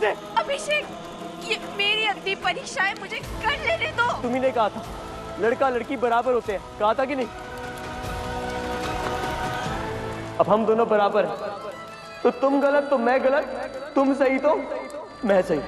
से। अभिषेक, ये मेरी अग्नि परीक्षा है, मुझे कर लेने दो। तुम्ही ने कहा था लड़का लड़की बराबर होते हैं, कहा था कि नहीं? अब हम दोनों बराबर हैं, तो तुम गलत तो मैं गलत, तुम सही तो मैं सही।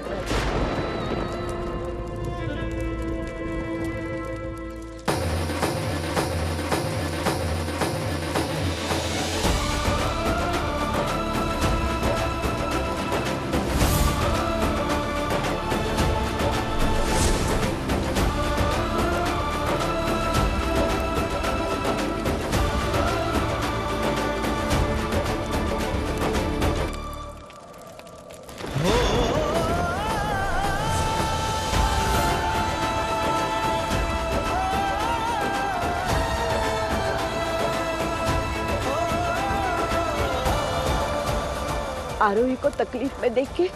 आरोही को तकलीफ में देख के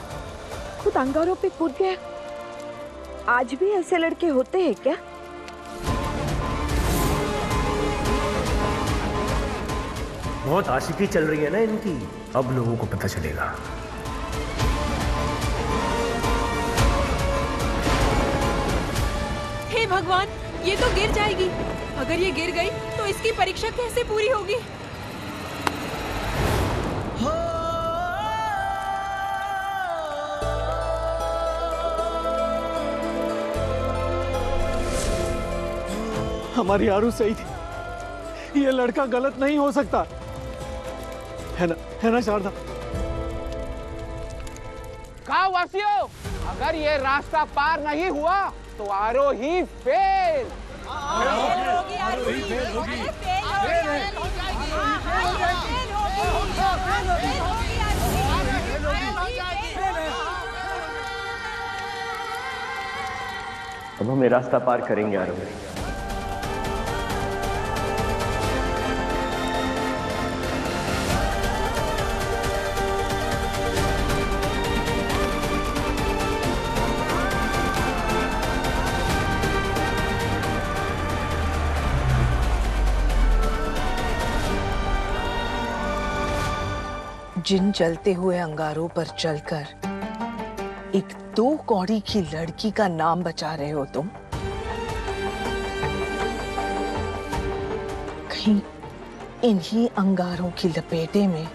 खुद अंगारों पे कूद गया। आज भी ऐसे लड़के होते हैं क्या? बहुत आशिकी चल रही है ना इनकी, अब लोगों को पता चलेगा। हे भगवान, ये तो गिर जाएगी। अगर ये गिर गई तो इसकी परीक्षा कैसे पूरी होगी? हमारी आरू सही थी, ये लड़का गलत नहीं हो सकता, है ना शारदा? गाँव वासियों, अगर ये रास्ता पार नहीं हुआ तो आरोही फेल। अब हम ये रास्ता पार करेंगे आरोही। जिन जलते हुए अंगारों पर चलकर एक 2 कौड़ी की लड़की का नाम बचा रहे हो तुम। कहीं इन्हीं अंगारों की लपेटे में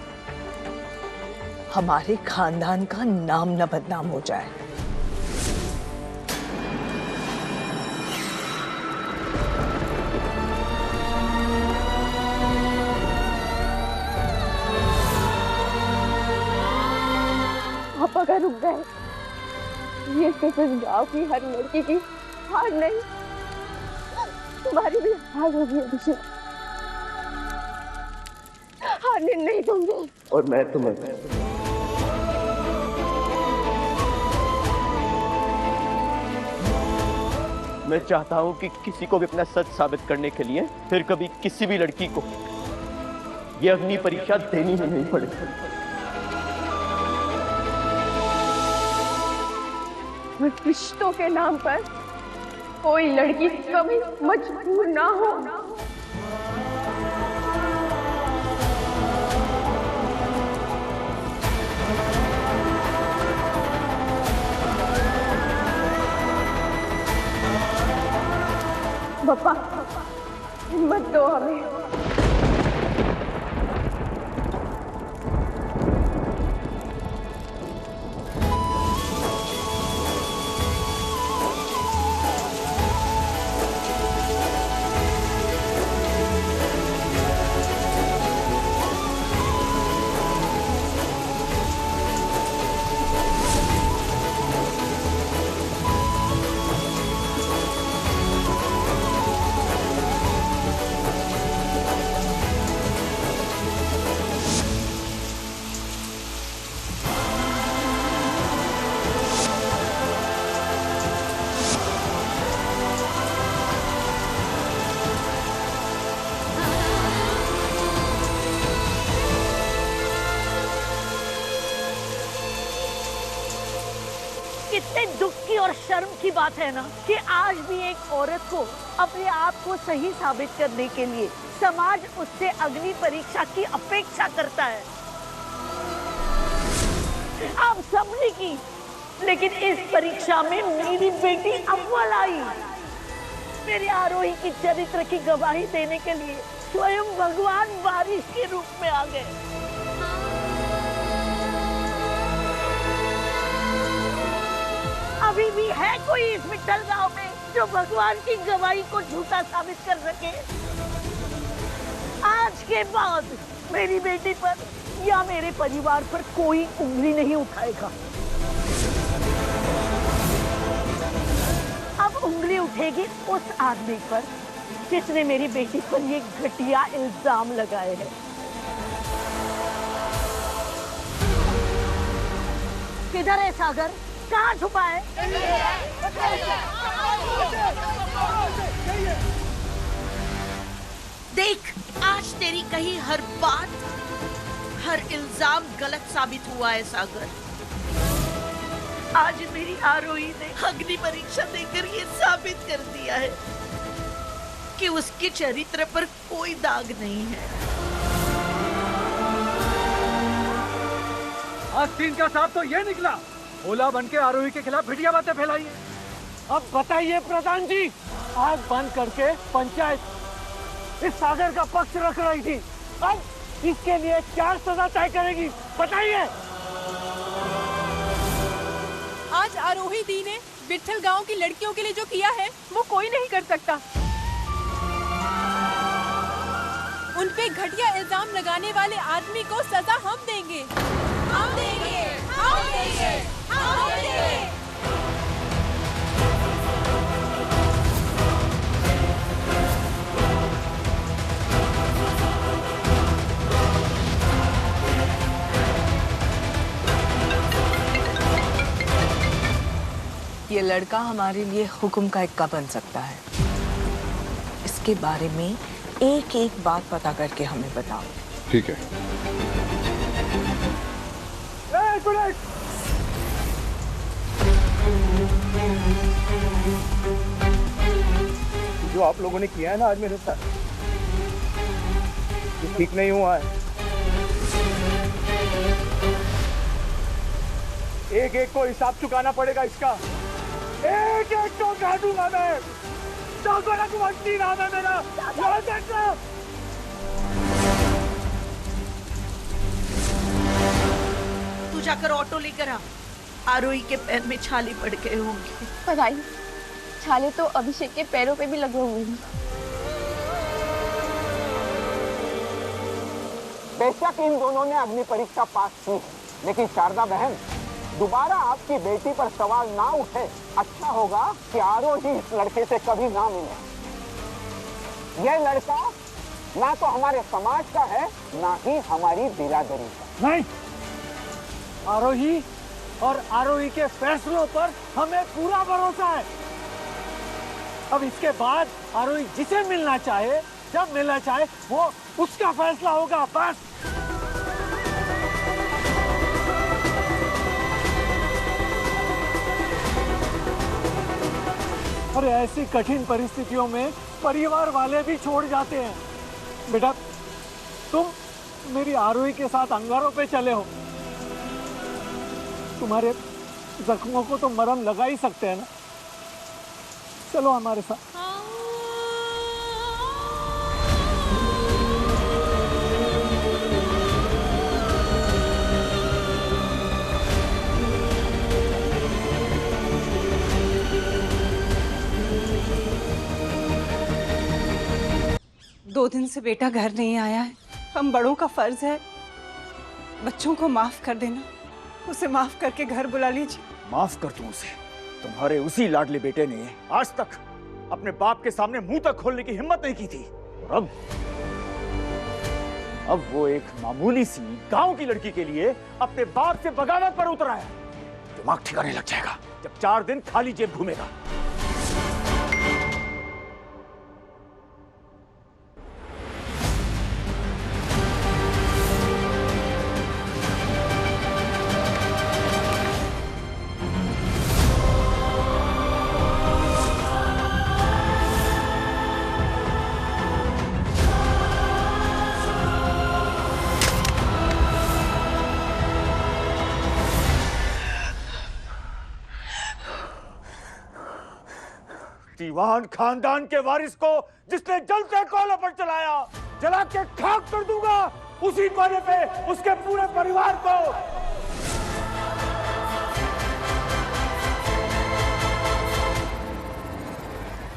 हमारे खानदान का नाम न बदनाम हो जाए। अगर रुक गए, ये सिर्फ इस गांव की हर लड़की की हार नहीं, तुम्हारी भी हार होगी अभिषेक। हारने नहीं दूंगी। और मैं तुम्हें मैं चाहता हूं कि किसी को भी अपना सच साबित करने के लिए फिर कभी किसी भी लड़की को ये अग्नि परीक्षा देनी ही नहीं पड़े। रिश्तों के नाम पर कोई लड़की कभी मजबूर ना हो। पापा, हिम्मत दो हमें। कितने दुख की और शर्म की बात है ना कि आज भी एक औरत को अपने आप को सही साबित करने के लिए समाज उससे अग्नि परीक्षा की अपेक्षा करता है। आप सबने की लेकिन इस परीक्षा में मेरी बेटी अव्वल आई। मेरे आरोही की चरित्र की गवाही देने के लिए स्वयं भगवान बारिश के रूप में आ गए। अभी भी है कोई इस मित्तल गांव में जो भगवान की गवाही को झूठा साबित कर सके? आज के बाद मेरी बेटी पर या मेरे परिवार पर कोई उंगली नहीं उठाएगा। अब उंगली उठेगी उस आदमी पर जिसने मेरी बेटी पर ये घटिया इल्जाम लगाए हैं। किधर है सागर? कहाँ छुपा है? देख, आज तेरी कही हर बात, हर इल्जाम गलत साबित हुआ है सागर। आज मेरी आरोही ने अग्नि परीक्षा देकर ये साबित कर दिया है कि उसके चरित्र पर कोई दाग नहीं है। आज सीन का साफ तो ये निकला, ओला बन के आरोही के खिलाफ घटिया बातें फैलाई है। अब बताइए प्रधान जी, आग बंद करके पंचायत इस सागर का पक्ष रख रही थी, अब इसके लिए क्या सजा तय करेगी बताइए। आज आरोही दी ने विट्ठल गांव की लड़कियों के लिए जो किया है वो कोई नहीं कर सकता। उन पे घटिया इल्जाम लगाने वाले आदमी को सजा हम देंगे। हम देंगे, हम देंगे, हम देंगे। ये लड़का हमारे लिए हुक्म का इक्का बन सकता है। इसके बारे में एक एक बात पता करके हमें बताओ। ठीक है। जो आप लोगों ने किया है ना आज मेरे साथ, ये ठीक नहीं हुआ है। एक एक को हिसाब चुकाना पड़ेगा इसका। एक एक को काटूंगा मैं। वंशी नाम है मेरा। तू जाकर ऑटो लेकर आ, आरोही के पैर में छाले पड़ गए होंगे। पर आई, छाले तो अभिषेक के पैरों पे भी लगे हुए हैं। बेशक इन दोनों ने अग्नि परीक्षा पास की, लेकिन शारदा बहन, दोबारा आपकी बेटी पर सवाल ना उठे। अच्छा होगा कि आरोही इस लड़के से कभी ना मिले। यह लड़का ना तो हमारे समाज का है, ना ही हमारी बिरादरी का। नहीं, आरोही और आरोही के फैसलों पर हमें पूरा भरोसा है। अब इसके बाद आरोही जिसे मिलना चाहे, जब मिलना चाहे, वो उसका फैसला होगा, बस। और ऐसी कठिन परिस्थितियों में परिवार वाले भी छोड़ जाते हैं। बेटा, तुम मेरी आरोही के साथ अंगारों पे चले हो, तुम्हारे जख्मों को तो मरहम लगा ही सकते हैं ना। चलो हमारे साथ। दो दिन से बेटा घर नहीं आया है। हम बड़ों का फर्ज है बच्चों को माफ कर देना। उसे माफ करके घर बुला लीजिए। माफ कर दूं उसे? तुम्हारे उसी लाडले बेटे ने आज तक अपने बाप के सामने मुंह तक खोलने की हिम्मत नहीं की थी, और अब वो एक मामूली सी गांव की लड़की के लिए अपने बाप से बगावत पर उतर आया। दिमाग ठिकाने लग जाएगा जब 4 दिन खाली जेब घूमेगा। चीवान खानदान के वारिस को जिसने जलते कोले पर चलाया, जला के खाक कर दूंगा उसी कोने पे उसके पूरे परिवार को।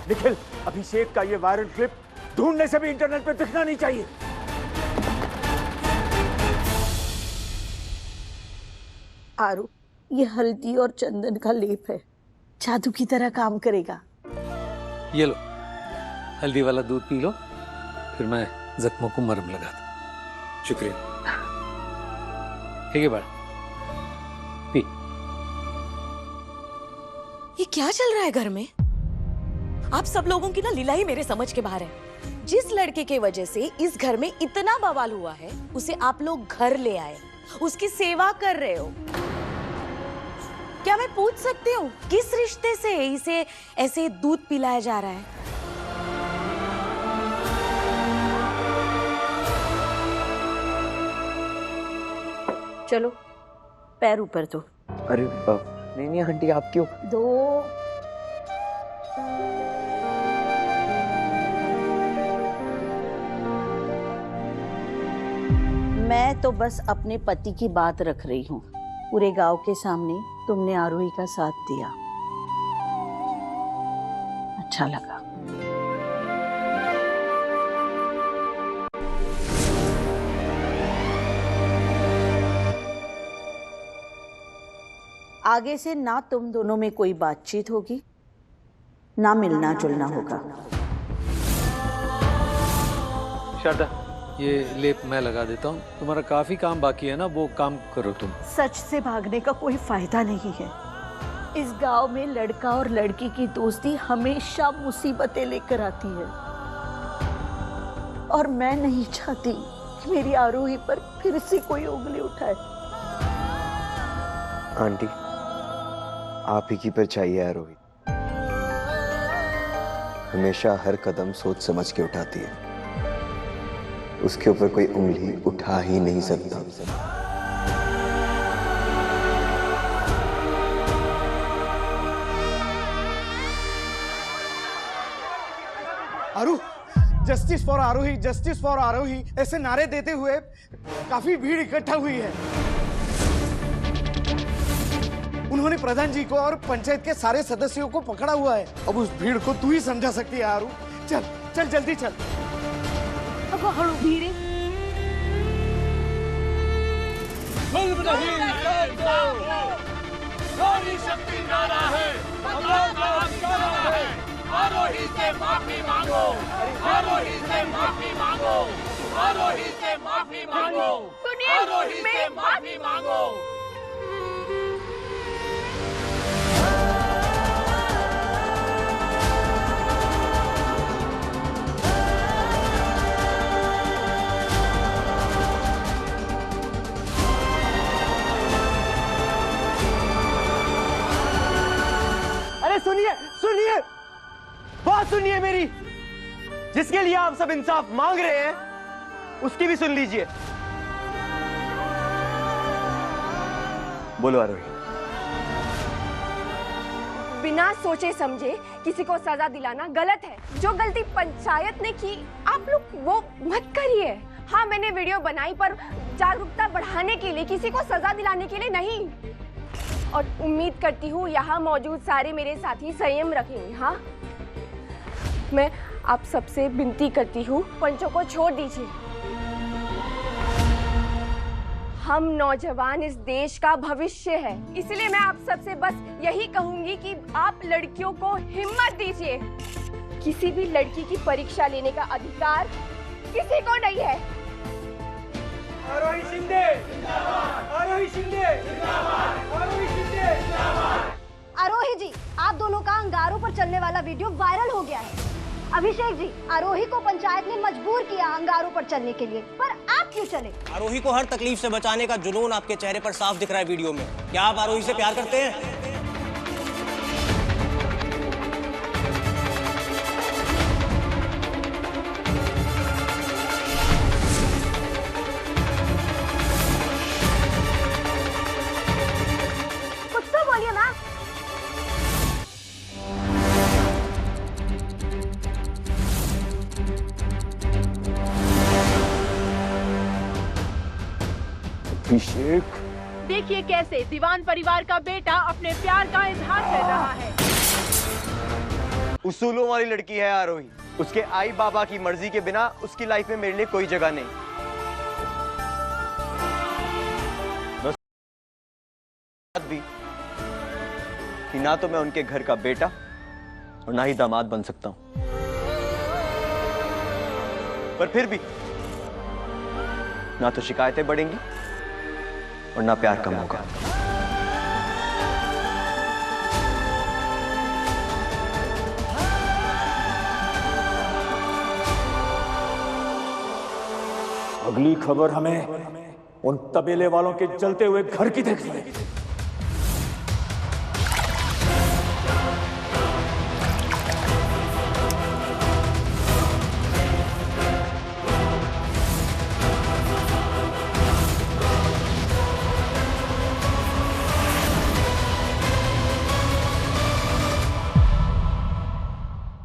निखिल, अभिषेक का ये वायरल क्लिप ढूंढने से भी इंटरनेट पे दिखना नहीं चाहिए। आरू, ये हल्दी और चंदन का लेप है, जादू की तरह काम करेगा। ये लो, हल्दी वाला दूध पी लो, फिर मैं जख्मों को मरहम लगा दूं। शुक्रिया। ठीक है बात, पी। ये क्या चल रहा है घर में? आप सब लोगों की ना लीला ही मेरे समझ के बाहर है। जिस लड़के के वजह से इस घर में इतना बवाल हुआ है, उसे आप लोग घर ले आए, उसकी सेवा कर रहे हो। क्या मैं पूछ सकती हूँ किस रिश्ते से इसे ऐसे दूध पिलाया जा रहा है? चलो पैर ऊपर दो। अरे नहीं आंटी, आप क्यों? दो। मैं तो बस अपने पति की बात रख रही हूँ। पूरे गांव के सामने तुमने आरोही का साथ दिया, अच्छा लगा। आगे से ना तुम दोनों में कोई बातचीत होगी, ना मिलना जुलना होगा। शारदा, ये लेप मैं लगा देता हूँ, तुम्हारा काफी काम बाकी है ना, वो काम करो तुम। सच से भागने का कोई फायदा नहीं है। इस गांव में लड़का और लड़की की दोस्ती हमेशा मुसीबतें लेकर आती है, और मैं नहीं चाहती कि मेरी आरोही पर फिर से कोई उंगली उठाए। आंटी, आप ही की परछाई है आरोही, हमेशा हर कदम सोच समझ के उठाती है, उसके ऊपर कोई उंगली उठा ही नहीं सकता। Aaru, justice for Aarohi, justice for Aarohi ऐसे नारे देते हुए काफी भीड़ इकट्ठा हुई है। उन्होंने प्रधान जी को और पंचायत के सारे सदस्यों को पकड़ा हुआ है। अब उस भीड़ को तू ही समझा सकती है आरू। चल चल जल्दी चल। अब हड़ू भीड़े शक्ति नारा है, आरोही से माफी मांगो, आरोही से माफी मांगो, आरोही से माफी मांगो, आरोही से माफी मांगो। सुनिए सुनिए, बात सुनिए मेरी। जिसके लिए आप सब इंसाफ मांग रहे हैं उसकी भी सुन लीजिए। बोलो आरोही। बिना सोचे समझे किसी को सजा दिलाना गलत है। जो गलती पंचायत ने की आप लोग वो मत करिए। हाँ, मैंने वीडियो बनाई पर जागरूकता बढ़ाने के लिए, किसी को सजा दिलाने के लिए नहीं। और उम्मीद करती हूँ यहाँ मौजूद सारे मेरे साथी संयम रखेंगे। हाँ, मैं आप सबसे विनती करती हूँ, पंचों को छोड़ दीजिए। हम नौजवान इस देश का भविष्य है, इसलिए मैं आप सबसे बस यही कहूंगी कि आप लड़कियों को हिम्मत दीजिए। किसी भी लड़की की परीक्षा लेने का अधिकार किसी को नहीं है। आरोही शिंदे जिंदाबाद, आरोही शिंदे जिंदाबाद, आरोही शिंदे जिंदाबाद। आरोही जी, आप दोनों का अंगारों पर चलने वाला वीडियो वायरल हो गया है। अभिषेक जी, आरोही को पंचायत ने मजबूर किया अंगारों पर चलने के लिए, पर आप क्यों चले? आरोही को हर तकलीफ से बचाने का जुनून आपके चेहरे पर साफ दिख रहा है वीडियो में। क्या आप आरोही से प्यार करते हैं? अभिषेक, देखिए कैसे दीवान परिवार का बेटा अपने प्यार का इजहार कर रहा है। उसूलों वाली लड़की है आरोही। उसके आई बाबा की मर्जी के बिना उसकी लाइफ में मेरे लिए कोई जगह नहीं। भी कि ना तो मैं उनके घर का बेटा और ना ही दामाद बन सकता हूं, पर फिर भी ना तो शिकायतें बढ़ेंगी और ना प्यार कम होगा। अगली खबर हमें उन तबेले वालों के जलते हुए घर की देखनी है।